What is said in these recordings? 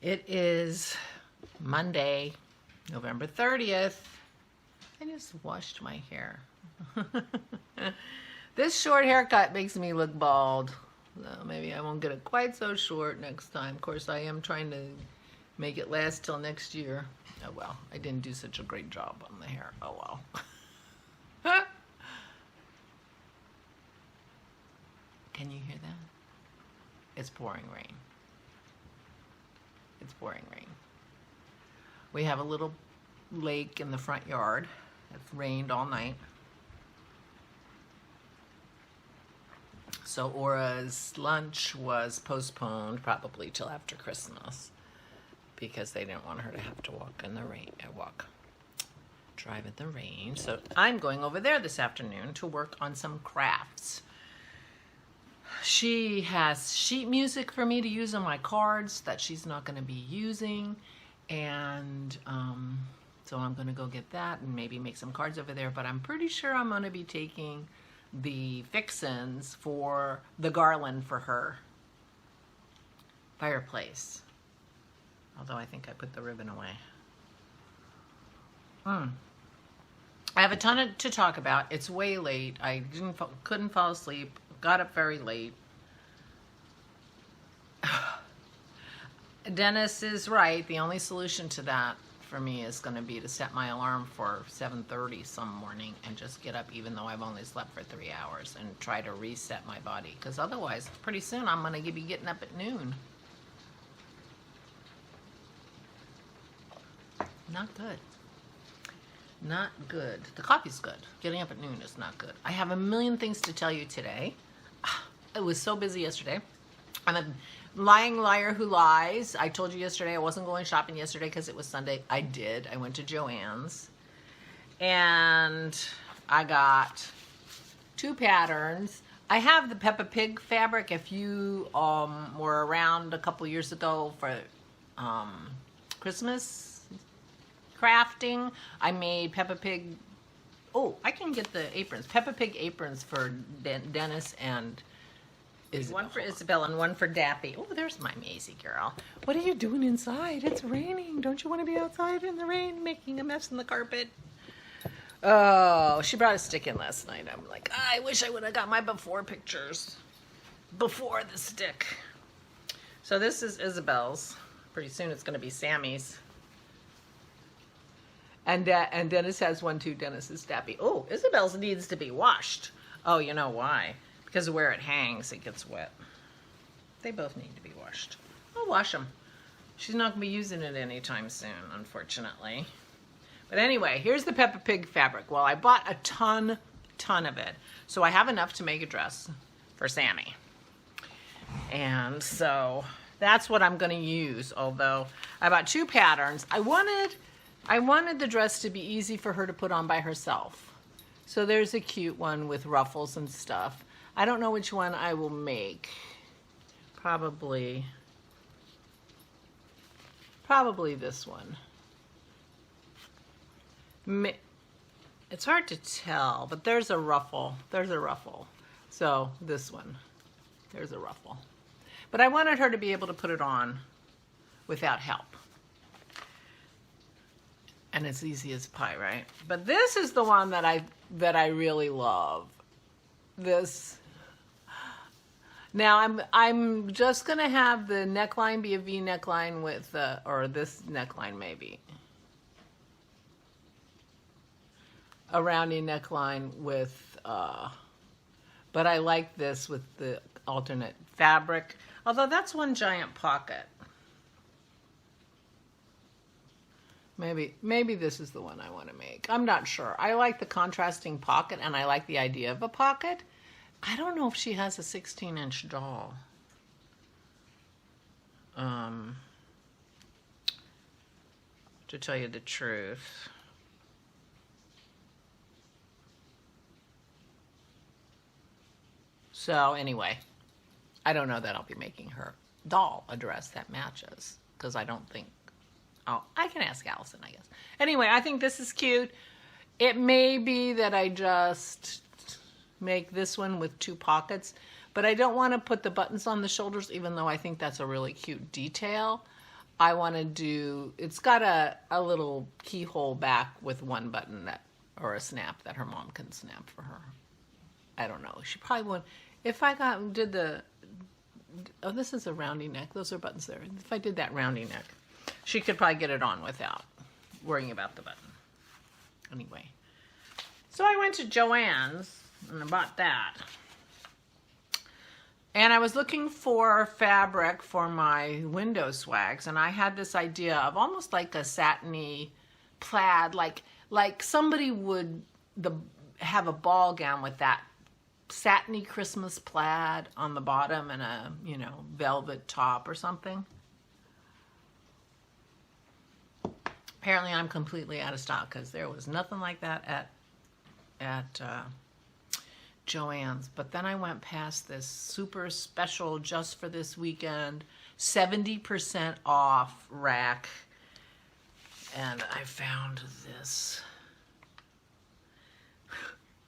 It is Monday, November 30th. I just washed my hair. This short haircut makes me look bald. So maybe I won't get it quite so short next time. Of course, I am trying to make it last till next year. Oh well, I didn't do such a great job on the hair. Oh well. Can you hear that? It's pouring rain. It's pouring rain. We have a little lake in the front yard. It's rained all night. So Aura's lunch was postponed probably till after Christmas because they didn't want her to have to walk in the rain, drive in the rain. So I'm going over there this afternoon to work on some crafts. She has sheet music for me to use on my cards that she's not going to be using, and so I'm going to go get that and maybe make some cards over there, but I'm pretty sure I'm going to be taking the fixins for the garland for her fireplace, although I think I put the ribbon away. I have a ton to talk about. It's way late. I couldn't fall asleep. Got up very late. Dennis is right. The only solution to that for me is going to be to set my alarm for 7:30 some morning and just get up even though I've only slept for 3 hours and try to reset my body, because otherwise pretty soon I'm going to be getting up at noon. Not good. Not good. The coffee's good. Getting up at noon is not good. I have a million things to tell you today. It was so busy yesterday. I'm a lying liar who lies. I told you yesterday I wasn't going shopping yesterday because it was Sunday. I did. I went to Joann's and I got 2 patterns. I have the Peppa Pig fabric. If you were around a couple years ago for Christmas crafting, I made Peppa Pig. Oh, I can get the aprons. Peppa Pig aprons for Dennis and Isabel. One for Isabel and one for Dappy. Oh, there's my Maisie girl. What are you doing inside? It's raining. Don't you want to be outside in the rain making a mess in the carpet? Oh, she brought a stick in last night. I'm like, I wish I would have got my before pictures before the stick. So this is Isabel's. Pretty soon it's going to be Sammy's. And Dennis has one too. Dennis is Dappy. Oh, Isabel's needs to be washed. Oh, you know why? Because of where it hangs, it gets wet. They both need to be washed. I'll wash them. She's not going to be using it anytime soon, unfortunately. But anyway, here's the Peppa Pig fabric. Well, I bought a ton of it. So I have enough to make a dress for Sammy. And so that's what I'm going to use. Although I bought 2 patterns. I wanted the dress to be easy for her to put on by herself. So there's a cute one with ruffles and stuff. I don't know which one I will make. Probably this one. It's hard to tell, but there's a ruffle. There's a ruffle. So this one, there's a ruffle. But I wanted her to be able to put it on without help. And it's easy as pie, right? But this is the one that I really love. This. Now I'm just gonna have the neckline be a V neckline with or this neckline maybe. A rounding neckline with but I like this with the alternate fabric. Although that's one giant pocket. Maybe this is the one I want to make. I'm not sure. I like the contrasting pocket and I like the idea of a pocket. I don't know if she has a 16-inch doll. To tell you the truth. So anyway, I don't know that I'll be making her doll a dress that matches because I don't think. Oh, I can ask Allison, I guess. Anyway, I think this is cute. It may be that I just make this one with 2 pockets, but I don't want to put the buttons on the shoulders, even though I think that's a really cute detail. I want to do, it's got a little keyhole back with one button that, or a snap that her mom can snap for her. I don't know. She probably won't. If I did the, oh, this is a roundy neck. Those are buttons there. If I did that roundy neck, she could probably get it on without worrying about the button. Anyway, so I went to Joann's and I bought that. And I was looking for fabric for my window swags, and I had this idea of almost like a satiny plaid, like somebody would have a ball gown with that satiny Christmas plaid on the bottom and a, you know, velvet top or something. Apparently I'm completely out of stock because there was nothing like that at Joann's. But then I went past this super special just for this weekend 70% off rack, and I found this.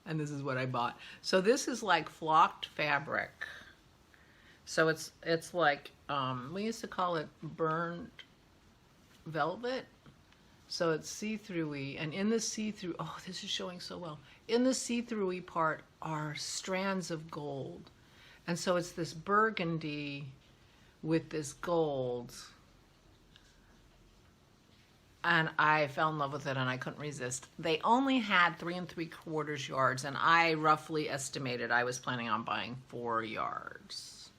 And this is what I bought. So this is like flocked fabric. So it's like we used to call it burned velvet. So it's see-through-y, and in the see-through, oh, this is showing so well. In the see-through-y part are strands of gold. And so it's this burgundy with this gold. And I fell in love with it and I couldn't resist. They only had 3 3/4 yards, and I roughly estimated I was planning on buying 4 yards.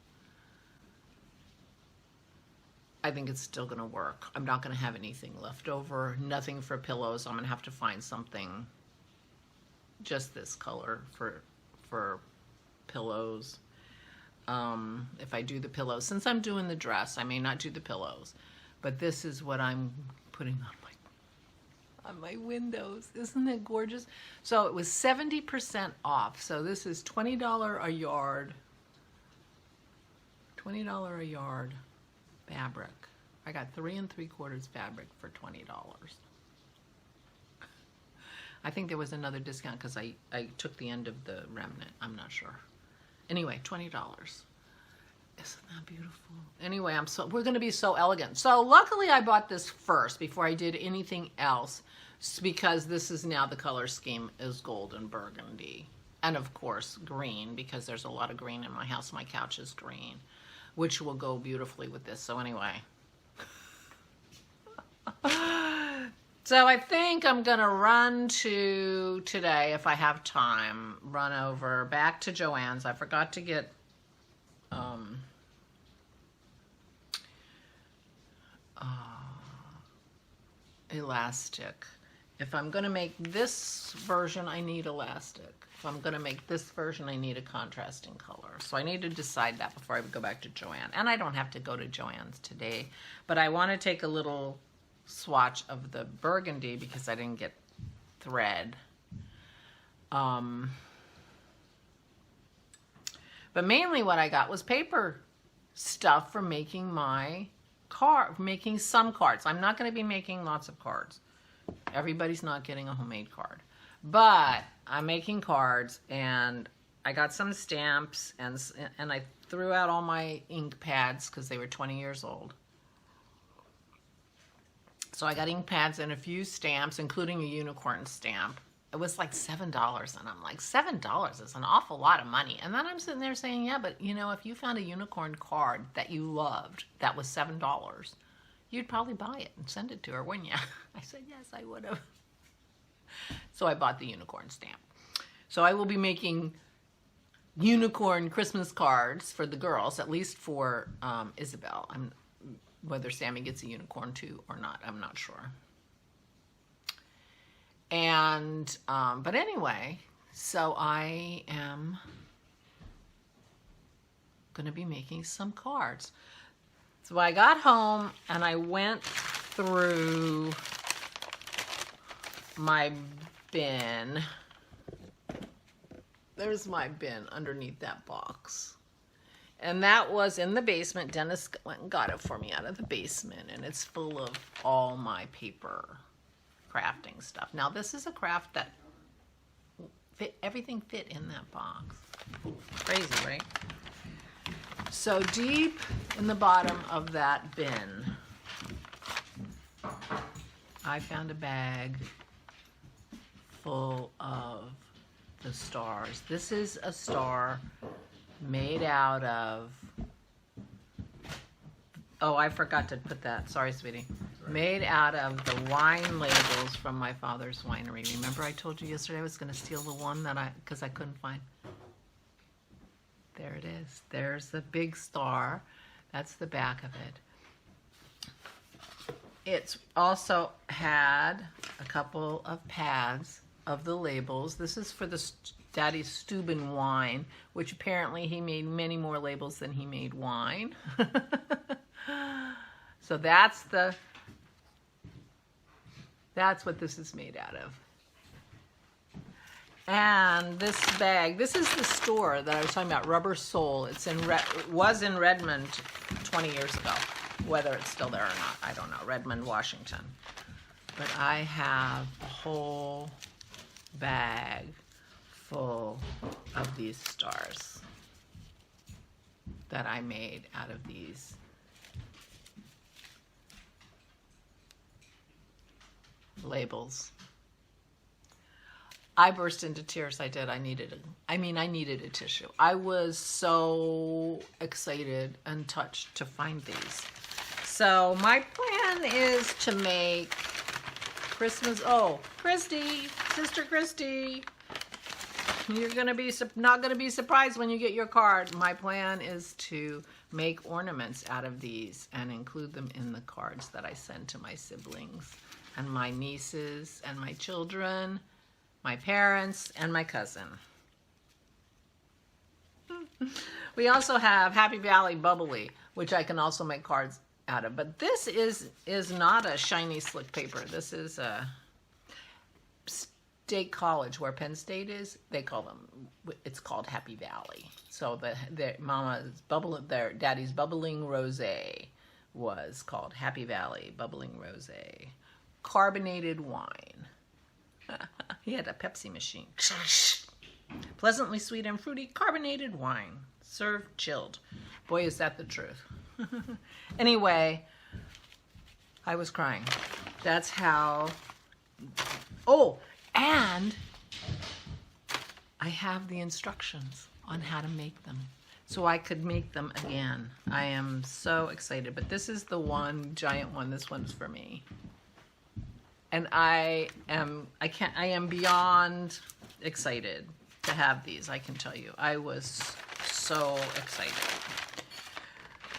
I think it's still gonna work. I'm not gonna have anything left over, nothing for pillows. I'm gonna have to find something just this color for pillows. If I do the pillows, since I'm doing the dress, I may not do the pillows, but this is what I'm putting on my windows. Isn't it gorgeous? So it was 70% off. So this is $20 a yard. $20 a yard fabric. I got 3 3/4 fabric for $20. I think there was another discount because I took the end of the remnant. I'm not sure. Anyway, $20. Isn't that beautiful? Anyway, we're going to be so elegant. So luckily I bought this first before I did anything else, because this is now the color scheme is gold and burgundy. And of course green, because there's a lot of green in my house. My couch is green, which will go beautifully with this. So anyway. So I think I'm going to run to today, if I have time, run over back to Joann's. I forgot to get elastic. If I'm going to make this version, I need elastic. If I'm going to make this version, I need a contrasting color. So I need to decide that before I go back to Joann. And I don't have to go to Joann's today, but I want to take a little swatch of the burgundy because I didn't get thread. But mainly what I got was paper stuff for making my making some cards. I'm not going to be making lots of cards. Everybody's not getting a homemade card. But I'm making cards, and I got some stamps, and I threw out all my ink pads because they were 20 years old. So I got ink pads and a few stamps, including a unicorn stamp. It was like $7, and I'm like, $7 is an awful lot of money. And then I'm sitting there saying, yeah, but you know, if you found a unicorn card that you loved that was $7, you'd probably buy it and send it to her, wouldn't you? I said, yes, I would have. So I bought the unicorn stamp. So I will be making unicorn Christmas cards for the girls, at least for Isabel. Whether Sammy gets a unicorn too or not, I'm not sure. And, but anyway, so I am going to be making some cards. So I got home and I went through my bin. There's my bin underneath that box. And that was in the basement. Dennis went and got it for me out of the basement. And it's full of all my paper crafting stuff. Now this is a craft that everything fit in that box. Crazy, right? So deep in the bottom of that bin I found a bag full of the stars. This is a star made out of, oh, I forgot to put that. Sorry, sweetie. Right. Made out of the wine labels from my father's winery. Remember I told you yesterday I was going to steal the one that because I couldn't find. There it is. There's the big star. That's the back of it. It's also had a couple of pads of the labels. This is for the Daddy's Steuben wine, which apparently he made many more labels than he made wine. So that's what this is made out of. And this bag, this is the store that I was talking about, Rubber Soul. It was in Redmond 20 years ago. Whether it's still there or not, I don't know. Redmond, Washington. But I have a whole bag full of these stars that I made out of these labels. I burst into tears. I did. I needed a tissue. I was so excited and touched to find these. So my plan is to make Christmas. Oh, Christy, Sister Christy, you're not gonna be surprised when you get your card. My plan is to make ornaments out of these and include them in the cards that I send to my siblings and my nieces and my children, my parents, and my cousin. We also have Happy Valley Bubbly, which I can also make cards out of. But this is not a shiny slick paper. This is a State College, where Penn State is. It's called Happy Valley. So their Daddy's Bubbling Rosé was called Happy Valley Bubbling Rosé. Carbonated wine. He had a Pepsi machine. Pleasantly sweet and fruity carbonated wine. Served chilled. Boy, is that the truth. Anyway, I was crying. That's how... Oh, and I have the instructions on how to make them, so I could make them again. I am so excited. But this is the one giant one. This one's for me. And I am beyond excited to have these, I can tell you. I was so excited.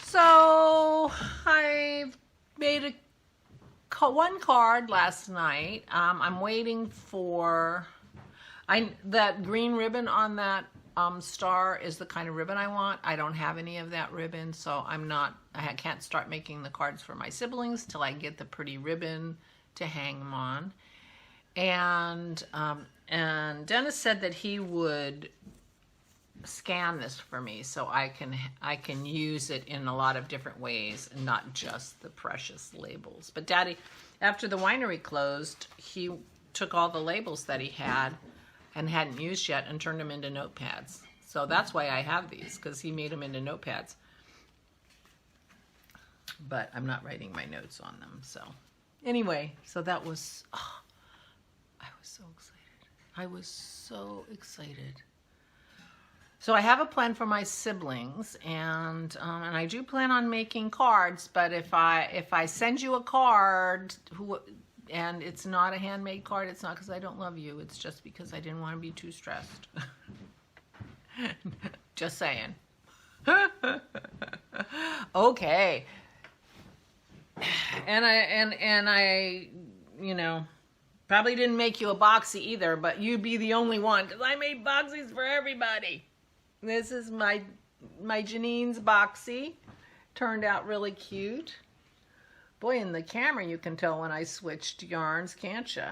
So I made one card last night. I'm waiting for that green ribbon on that star is the kind of ribbon I want. I don't have any of that ribbon, so I can't start making the cards for my siblings till I get the pretty ribbon to hang them on. And Dennis said that he would scan this for me so I can use it in a lot of different ways and not just the precious labels. But Daddy, after the winery closed, he took all the labels that he had and hadn't used yet and turned them into notepads. So that's why I have these, because he made them into notepads. But I'm not writing my notes on them, so... Anyway, so that was, I was so excited. I was so excited. So I have a plan for my siblings, and I do plan on making cards, but if I send you a card, and it's not a handmade card, it's not because I don't love you, it's just because I didn't want to be too stressed. Just saying. Okay. And I, you know, probably didn't make you a boxy either, but you'd be the only one, because I made boxies for everybody. This is my Janine's boxy. Turned out really cute. Boy, in the camera you can tell when I switched yarns, can't you?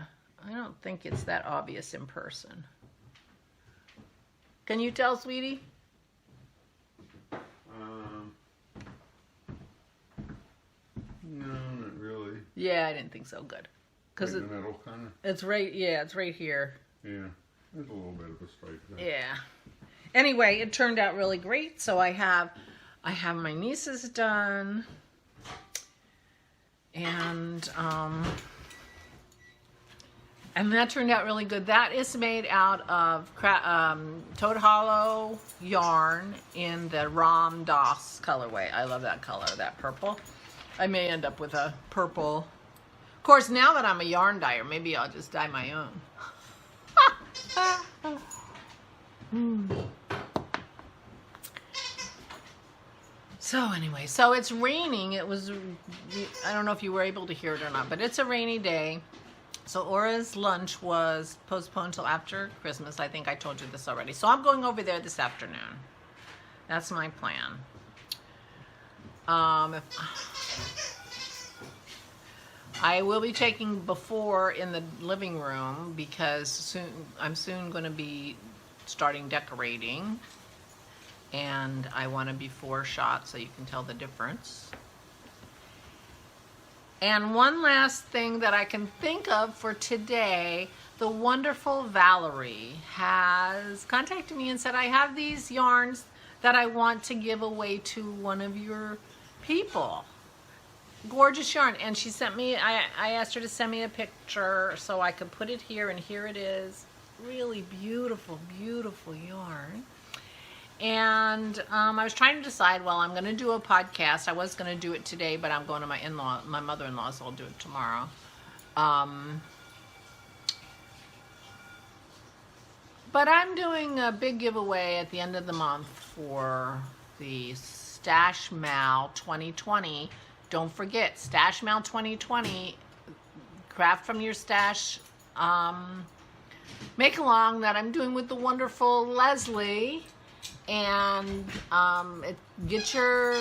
I don't think it's that obvious in person. Can you tell, sweetie? No, not really. Yeah, I didn't think so. Good. Because like the middle, kind of. It's right. Yeah, it's right here. Yeah, there's a little bit of a stripe there. Yeah. Anyway, it turned out really great. So I have my nieces done, and And that turned out really good. That is made out of Toad Hollow yarn in the Ram Dass colorway. I love that color, that purple. I may end up with a purple. Of course, now that I'm a yarn dyer, maybe I'll just dye my own. So anyway, so it's raining. It was, I don't know if you were able to hear it or not, but it's a rainy day. So Aura's lunch was postponed till after Christmas. I think I told you this already. So I'm going over there this afternoon. That's my plan. I will be taking before in the living room because I'm soon going to be starting decorating. And I want a before shot so you can tell the difference. And one last thing that I can think of for today, the wonderful Valerie has contacted me and said, I have these yarns that I want to give away to one of your people. Gorgeous yarn. And she sent me, I asked her to send me a picture so I could put it here, and here it is. Really beautiful, beautiful yarn. And I was trying to decide, well, I'm going to do a podcast. I was going to do it today, but I'm going to my mother-in-law, so I'll do it tomorrow. But I'm doing a big giveaway at the end of the month for the Stash Mal 2020. Don't forget, Stash Mal 2020, craft from your stash make-along that I'm doing with the wonderful Leslie. And get your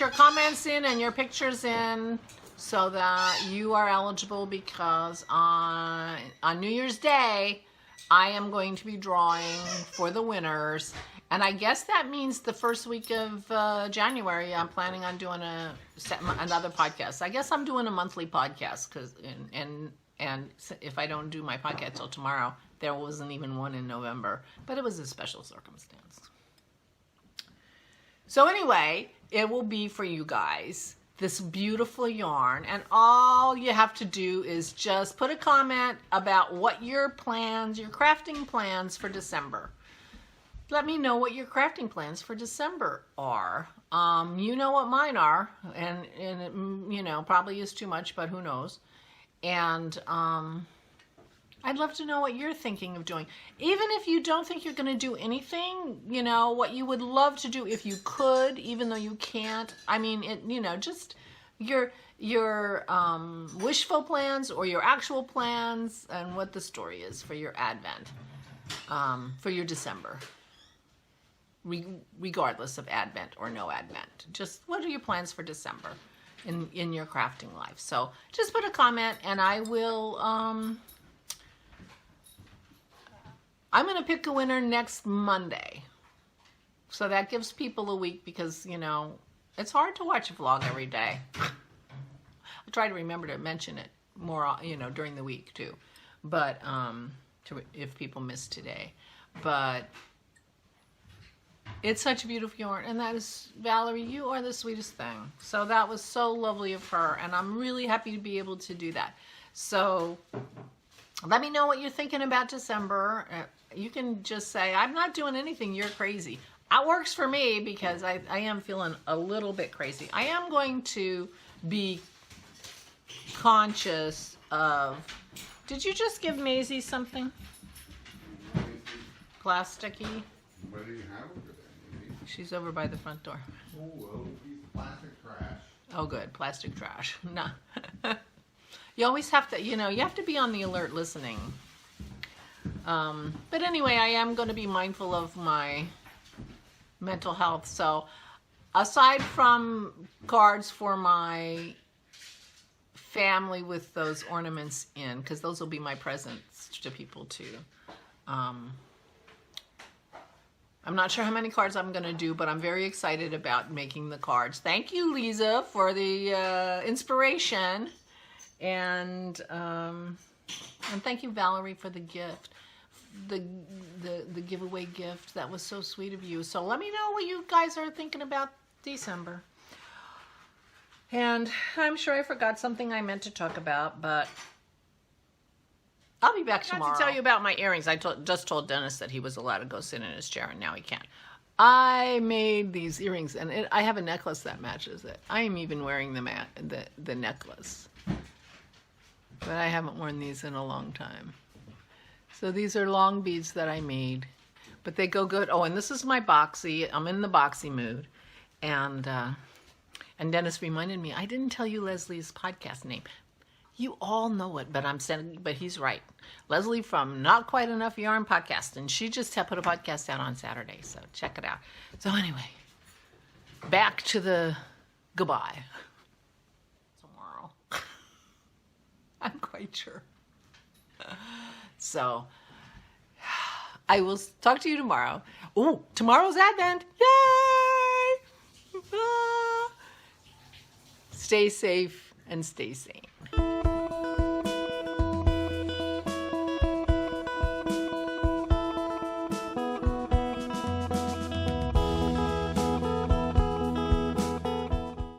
comments in and your pictures in so that you are eligible, because on New Year's Day I am going to be drawing for the winners, and I guess that means the first week of January I'm planning on doing another podcast. I guess I'm doing a monthly podcast because and if I don't do my podcast till tomorrow, there wasn't even one in November, but it was a special circumstance. So anyway, it will be for you guys, this beautiful yarn, and all you have to do is just put a comment about what your crafting plans for December. Let me know what your crafting plans for December are. You know what mine are, and it, you know, probably is too much, but who knows. And I'd love to know what you're thinking of doing. Even if you don't think you're going to do anything, you know, what you would love to do if you could, even though you can't. I mean, you know, just your wishful plans or your actual plans, and what the story is for your Advent, for your December, regardless of Advent or no Advent. Just what are your plans for December in your crafting life? So just put a comment, and I will... I'm going to pick a winner next Monday. So that gives people a week, because, you know, it's hard to watch a vlog every day. I'll try to remember to mention it more, you know, during the week too. But, if people miss today. But it's such a beautiful yarn. And that is, Valerie, you are the sweetest thing. So that was so lovely of her. And I'm really happy to be able to do that. So let me know what you're thinking about December. You can just say, I'm not doing anything, you're crazy. That works for me, because I am feeling a little bit crazy. I am going to be conscious of... Did you just give Maisie something? Plasticky? What do you have over there, maybe? She's over by the front door. Oh, well, piece of plastic trash. Oh, good. Plastic trash. No. You always have to, you know, you have to be on the alert listening. But anyway, I am going to be mindful of my mental health. So aside from cards for my family with those ornaments in, because those will be my presents to people too. I'm not sure how many cards I'm going to do, but I'm very excited about making the cards. Thank you, Lisa, for the inspiration. And thank you, Valerie, for the gift, the giveaway gift. That was so sweet of you. So let me know what you guys are thinking about December. And I'm sure I forgot something I meant to talk about, but I'll be back tomorrow. I have to tell you about my earrings. I just told Dennis that he was allowed to go sit in his chair, and now he can't. I made these earrings, and I have a necklace that matches it. I am even wearing the necklace. But I haven't worn these in a long time. So these are long beads that I made. But they go good. Oh, and this is my boxy. I'm in the boxy mood. And Dennis reminded me, I didn't tell you Leslie's podcast name. You all know it, but he's right. Leslie from Not Quite Enough Yarn podcast, and she just put a podcast out on Saturday, so check it out. So anyway, back to the goodbye. Tomorrow. I'm quite sure. So, I will talk to you tomorrow. Oh, tomorrow's Advent. Yay! Stay safe and stay sane.